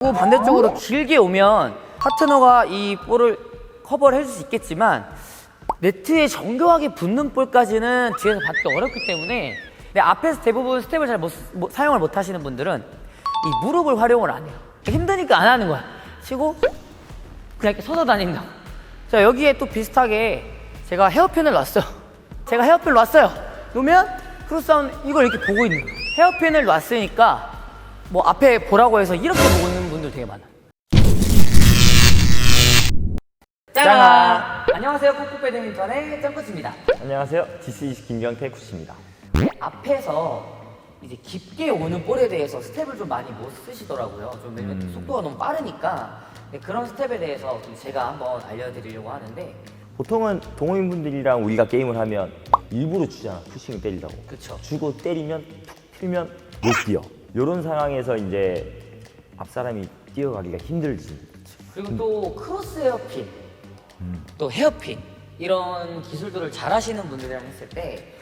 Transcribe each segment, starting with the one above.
반대쪽으로 길게 오면 파트너가 이 볼을 커버를 해줄 수 있겠지만 네트에 정교하게 붙는 볼까지는 뒤에서 받기 어렵기 때문에 앞에서 대부분 스텝을 잘 사용을 못 하시는 분들은 이 무릎을 활용을 안 해요. 힘드니까 안 하는 거야. 치고 그냥 이렇게 서서 다닌다. 자, 여기에 또 비슷하게 제가 헤어핀을 놨어요. 제가 헤어핀을 놨어요. 놓으면 크로스아웃 이걸 이렇게 보고 있는 거예요. 헤어핀을 놨으니까 뭐 앞에 보라고 해서 이렇게 보고 있는 분들 되게 많아요. 짱아! 안녕하세요. 꾹꾹 배드민턴의 짱코치입니다. 안녕하세요. GC 김경태 코치입니다. 앞에서 이제 깊게 오는 볼에 대해서 스텝을 좀 많이 못 쓰시더라고요. 좀 속도가 너무 빠르니까. 그런 스텝에 대해서 좀 제가 한번 알려드리려고 하는데. 보통은 동호인분들이랑 우리가 게임을 하면 일부러 주잖아. 푸싱을 때리려고. 그쵸. 주고 때리면 툭 틀면 못 뛰어. 이런 상황에서 이제 앞사람이 뛰어가기가 힘들지. 그리고 또 크로스 헤어핀, 또 헤어핀 이런 기술들을 잘 하시는 분들이랑 했을 때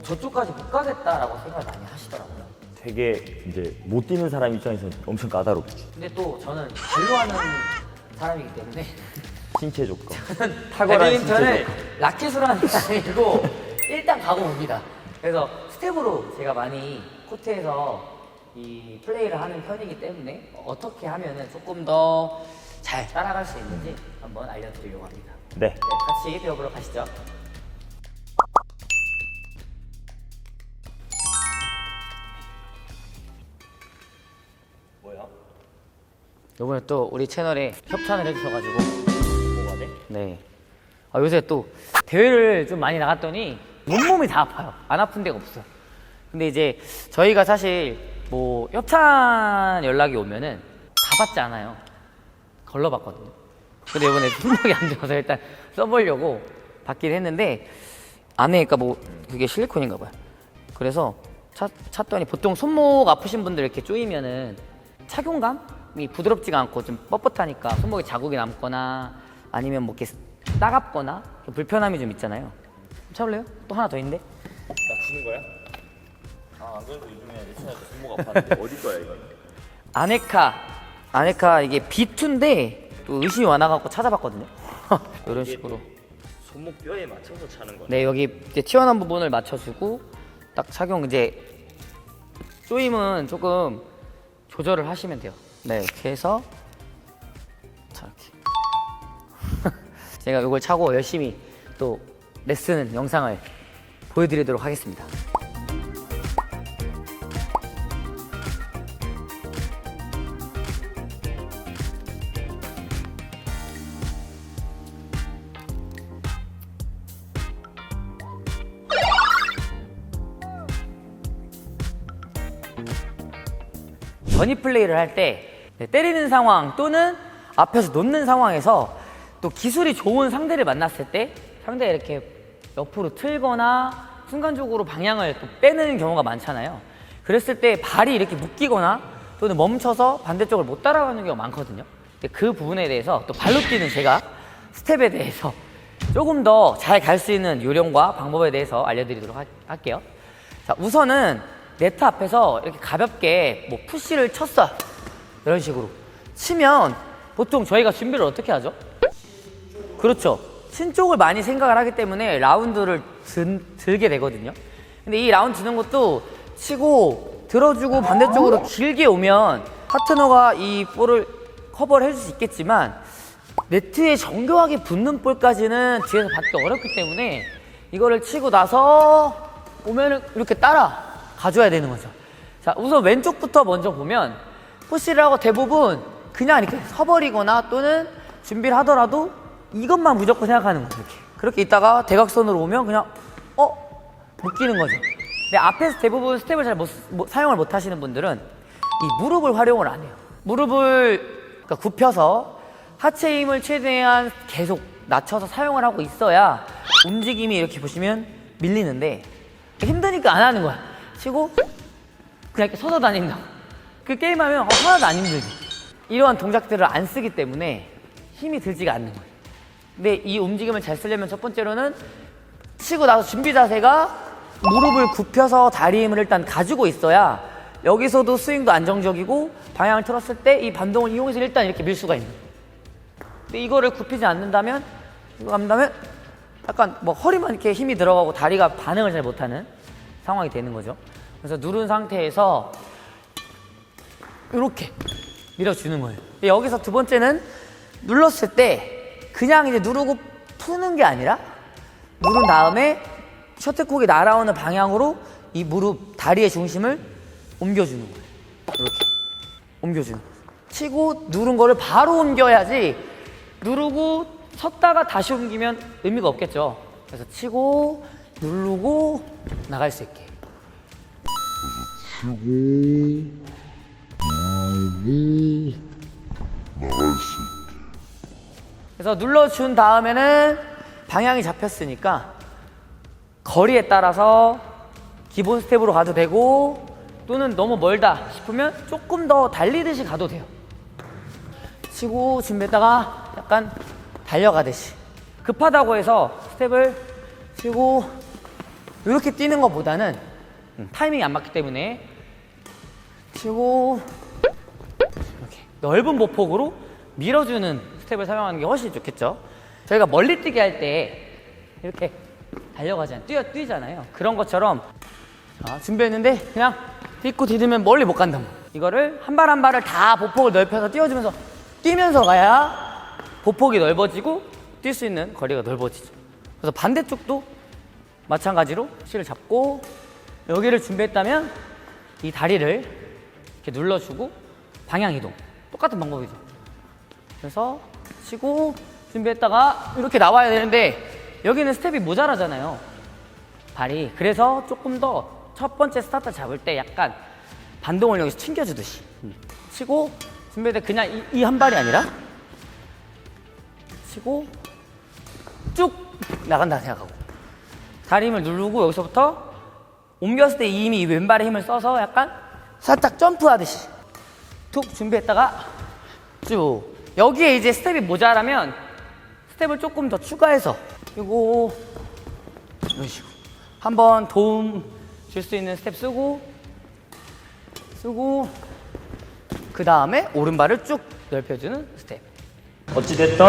저쪽까지 못 가겠다라고 생각을 많이 하시더라고요. 되게 이제 못 뛰는 사람 입장에서는 엄청 까다롭지. 근데 또 저는 발로 하는 사람이기 때문에 신체 조건. 탁월한 신체 배드민턴을 조건. 라켓으로 하는 게 아니고 일단 가고 옵니다. 그래서 스텝으로 제가 많이 코트에서 이 플레이를 하는 편이기 때문에 어떻게 하면은 조금 더 잘 따라갈 수 있는지 한번 알려드리려고 합니다. 네. 같이 배워보러 가시죠. 뭐야? 이번에 또 우리 채널에 협찬을 해주셔가지고 뭐가 돼? 네. 요새 또 대회를 좀 많이 나갔더니 온몸이 다 아파요. 안 아픈 데가 없어요. 근데 이제 저희가 사실 뭐 협찬 연락이 오면은 다 받지 않아요. 걸러봤거든요. 근데 이번에 손목이 안 좋아서 일단 써보려고 받긴 했는데 안에 그러니까 뭐 그게 실리콘인가 봐요. 그래서 찾더니 보통 손목 아프신 분들 이렇게 조이면은 착용감이 부드럽지가 않고 좀 뻣뻣하니까 손목에 자국이 남거나 아니면 뭐 이렇게 따갑거나 불편함이 좀 있잖아요. 참을래요? 또 하나 더 있는데? 나 주는 거야? 아, 안 그래도 요즘에 내 친구한테 손목 아팠는데 어디 거야 이거? 아네카 이게 B2인데 또 의심이 많아갖고 찾아봤거든요. 이런 식으로. 손목 뼈에 맞춰서 차는 거야? 네, 여기 이제 튀어나온 부분을 맞춰주고 딱 착용 이제 조임은 조금 조절을 하시면 돼요. 네, 이렇게 해서 자 이렇게 제가 이걸 차고 열심히 또 레슨 영상을 보여드리도록 하겠습니다. 전위 플레이를 할 때 때리는 상황 또는 앞에서 놓는 상황에서 또 기술이 좋은 상대를 만났을 때 상대가 이렇게 옆으로 틀거나 순간적으로 방향을 또 빼는 경우가 많잖아요. 그랬을 때 발이 이렇게 묶이거나 또는 멈춰서 반대쪽을 못 따라가는 경우가 많거든요. 근데 그 부분에 대해서 또 발로 뛰는 제가 스텝에 대해서 조금 더 잘 갈 수 있는 요령과 방법에 대해서 알려드리도록 할게요. 자, 우선은 네트 앞에서 이렇게 가볍게 뭐 푸시를 쳤어요. 이런 식으로 치면 보통 저희가 준비를 어떻게 하죠? 그렇죠. 친 쪽을 많이 생각을 하기 때문에 라운드를 들게 되거든요. 근데 이 라운드 드는 것도 치고 들어주고 반대쪽으로 길게 오면 파트너가 이 볼을 커버를 해줄 수 있겠지만 네트에 정교하게 붙는 볼까지는 뒤에서 받기 어렵기 때문에 이거를 치고 나서 오면은 이렇게 따라 가줘야 되는 거죠. 자, 우선 왼쪽부터 먼저 보면 푸시를 하고 대부분 그냥 이렇게 서버리거나 또는 준비를 하더라도 이것만 무조건 생각하는 거죠. 그렇게 있다가 대각선으로 오면 그냥 묶이는 거죠. 근데 앞에서 대부분 스텝을 잘 사용을 못 하시는 분들은 이 무릎을 활용을 안 해요. 무릎을 그러니까 굽혀서 하체 힘을 최대한 계속 낮춰서 사용을 하고 있어야 움직임이 이렇게 보시면 밀리는데 힘드니까 안 하는 거야. 치고 그냥 이렇게 서서 다닌다. 그 게임하면 하나도 안 힘들지. 이러한 동작들을 안 쓰기 때문에 힘이 들지가 않는 거예요. 근데 이 움직임을 잘 쓰려면 첫 번째로는 치고 나서 준비 자세가 무릎을 굽혀서 다리 힘을 일단 가지고 있어야 여기서도 스윙도 안정적이고 방향을 틀었을 때 이 반동을 이용해서 일단 이렇게 밀 수가 있는. 근데 이거를 굽히지 않는다면, 이거 한다면 약간 뭐 허리만 이렇게 힘이 들어가고 다리가 반응을 잘 못하는 상황이 되는 거죠. 그래서 누른 상태에서 이렇게 밀어주는 거예요. 여기서 두 번째는 눌렀을 때 그냥 이제 누르고 푸는 게 아니라 누른 다음에 셔틀콕이 날아오는 방향으로 이 무릎, 다리의 중심을 옮겨주는 거예요. 이렇게 옮겨주는 거예요. 치고 누른 거를 바로 옮겨야지 누르고 섰다가 다시 옮기면 의미가 없겠죠. 그래서 치고 누르고 나갈 수 있게. 그래서 눌러준 다음에는 방향이 잡혔으니까 거리에 따라서 기본 스텝으로 가도 되고 또는 너무 멀다 싶으면 조금 더 달리듯이 가도 돼요. 치고 준비했다가 약간 달려가듯이. 급하다고 해서 스텝을 치고 이렇게 뛰는 것보다는 타이밍이 안 맞기 때문에 치고 이렇게 넓은 보폭으로 밀어주는 스텝을 사용하는 게 훨씬 좋겠죠. 저희가 멀리 뛰기 할 때 이렇게 달려가잖아요. 뛰잖아요. 그런 것처럼 자, 준비했는데 그냥 딛고 디디면 멀리 못 간다. 이거를 한 발 한 발을 다 보폭을 넓혀서 띄워주면서 뛰면서 가야 보폭이 넓어지고 뛸 수 있는 거리가 넓어지죠. 그래서 반대쪽도 마찬가지로 실을 잡고 여기를 준비했다면 이 다리를 이렇게 눌러주고 방향 이동. 똑같은 방법이죠. 그래서 치고 준비했다가 이렇게 나와야 되는데 여기는 스텝이 모자라잖아요. 발이. 그래서 조금 더 첫 번째 스타트 잡을 때 약간 반동을 여기서 튕겨주듯이 치고 준비할 때 그냥 이 한 발이 아니라 치고 쭉 나간다 생각하고 다리 힘을 누르고 여기서부터 옮겼을 때 이미 이 왼발의 힘을 써서 약간 살짝 점프하듯이 툭 준비했다가 쭉 여기에 이제 스텝이 모자라면 스텝을 조금 더 추가해서 이거 이런 식으로 한번 도움 줄 수 있는 스텝 쓰고 그 다음에 오른발을 쭉 넓혀주는 스텝. 어찌됐든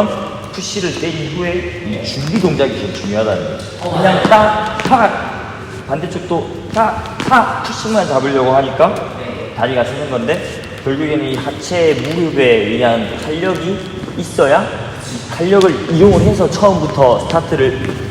푸시를 때린 후에 이 준비 동작이 제일 중요하다는 거예요. 그냥 딱 반대쪽도 딱 푸시만 잡으려고 하니까 다리가 쓰는 건데 결국에는 이 하체 무릎에 의한 탄력이 있어야 이 탄력을 이용을 해서 처음부터 스타트를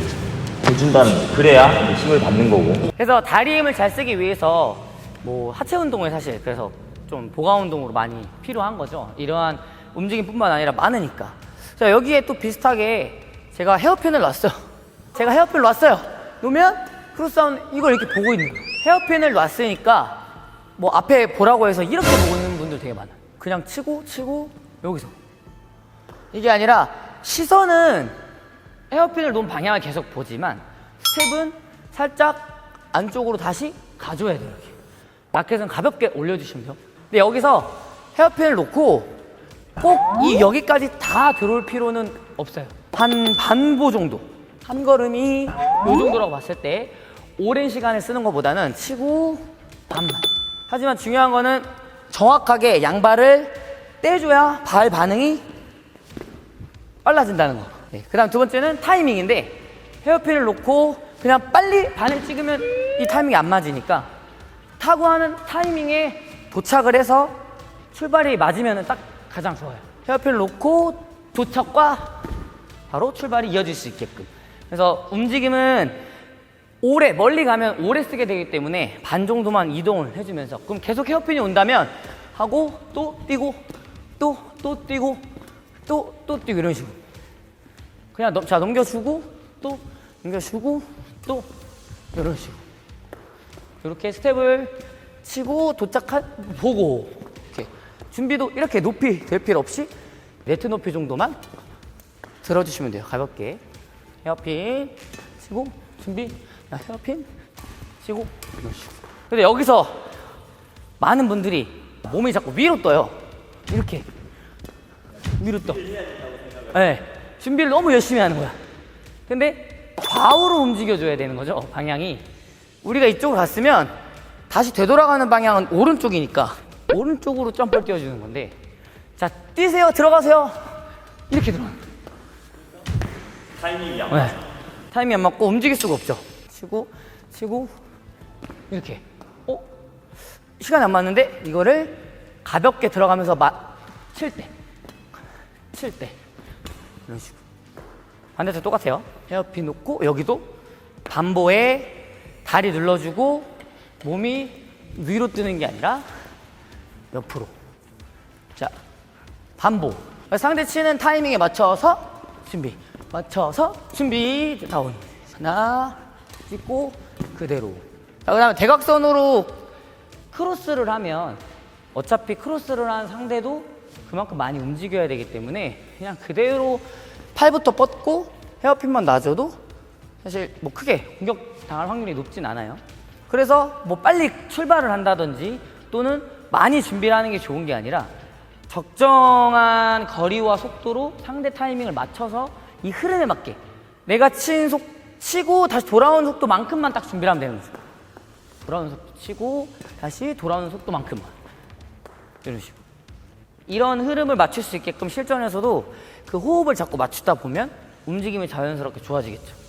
해준다는 거예요. 그래야 이제 힘을 받는 거고. 그래서 다리 힘을 잘 쓰기 위해서 뭐 하체 운동을 사실 그래서 좀 보강 운동으로 많이 필요한 거죠. 이러한 움직임뿐만 아니라 많으니까. 자, 여기에 또 비슷하게 제가 헤어핀을 놨어요. 제가 헤어핀을 놨어요. 놓으면 크로스아웃 이걸 이렇게 보고 있는 거예요. 헤어핀을 놨으니까 뭐 앞에 보라고 해서 이렇게 보고 있는 분들 되게 많아요. 그냥 치고 여기서. 이게 아니라 시선은 헤어핀을 놓은 방향을 계속 보지만 스텝은 살짝 안쪽으로 다시 가줘야 돼요. 이렇게. 라켓은 가볍게 올려주시면 돼요. 근데 여기서 헤어핀을 놓고 꼭 이 여기까지 다 들어올 필요는 없어요. 한 반보 정도. 한 걸음이 요 정도라고 봤을 때 오랜 시간을 쓰는 것보다는 치고 반만. 하지만 중요한 거는 정확하게 양발을 떼줘야 발 반응이 빨라진다는 거. 네. 그 다음 두 번째는 타이밍인데 헤어핀을 놓고 그냥 빨리 반을 찍으면 이 타이밍이 안 맞으니까 타고 하는 타이밍에 도착을 해서 출발이 맞으면 딱 가장 좋아요. 헤어핀을 놓고 도착과 바로 출발이 이어질 수 있게끔. 그래서 움직임은 멀리 가면 오래 쓰게 되기 때문에 반 정도만 이동을 해주면서 그럼 계속 헤어핀이 온다면 하고 또 뛰고 또 뛰고 또 뛰고 이런 식으로 그냥 자 넘겨주고 또 넘겨주고 또 이런 식으로 이렇게 스텝을 치고 보고 이렇게 준비도 이렇게 높이 될 필요 없이 네트 높이 정도만 들어주시면 돼요. 가볍게 헤어핀 치고 준비 헤어핀 치고 이런 식으로. 근데 여기서 많은 분들이 몸이 자꾸 위로 떠요. 이렇게 위로 떠. 네, 준비를 너무 열심히 하는 거야. 근데 좌우로 움직여줘야 되는 거죠. 방향이 우리가 이쪽으로 갔으면 다시 되돌아가는 방향은 오른쪽이니까 오른쪽으로 점프를 띄워주는 건데, 자, 뛰세요, 들어가세요. 이렇게 들어가는 거예요. 타이밍이 안 네. 타이밍 안 맞고 움직일 수가 없죠. 치고 이렇게. 시간이 안 맞는데 이거를 가볍게 들어가면서 칠 때 이런 식으로. 반대쪽 똑같아요. 헤어핀 놓고 여기도 반보에 다리 눌러주고 몸이 위로 뜨는 게 아니라 옆으로. 자, 반보. 상대 치는 타이밍에 맞춰서 준비. 다운. 하나 찍고 그대로. 자, 그다음에 대각선으로 크로스를 하면 어차피 크로스를 한 상대도 그만큼 많이 움직여야 되기 때문에 그냥 그대로 팔부터 뻗고 헤어핀만 놔줘도 사실 뭐 크게 공격 당할 확률이 높진 않아요. 그래서 뭐 빨리 출발을 한다든지 또는 많이 준비를 하는 게 좋은 게 아니라 적정한 거리와 속도로 상대 타이밍을 맞춰서 이 흐름에 맞게 내가 치고 다시 돌아오는 속도만큼만 딱 준비를 하면 되는 거죠. 돌아오는 속도 치고 다시 돌아오는 속도만큼만. 이런 식으로. 이런 흐름을 맞출 수 있게끔 실전에서도 그 호흡을 자꾸 맞추다 보면 움직임이 자연스럽게 좋아지겠죠.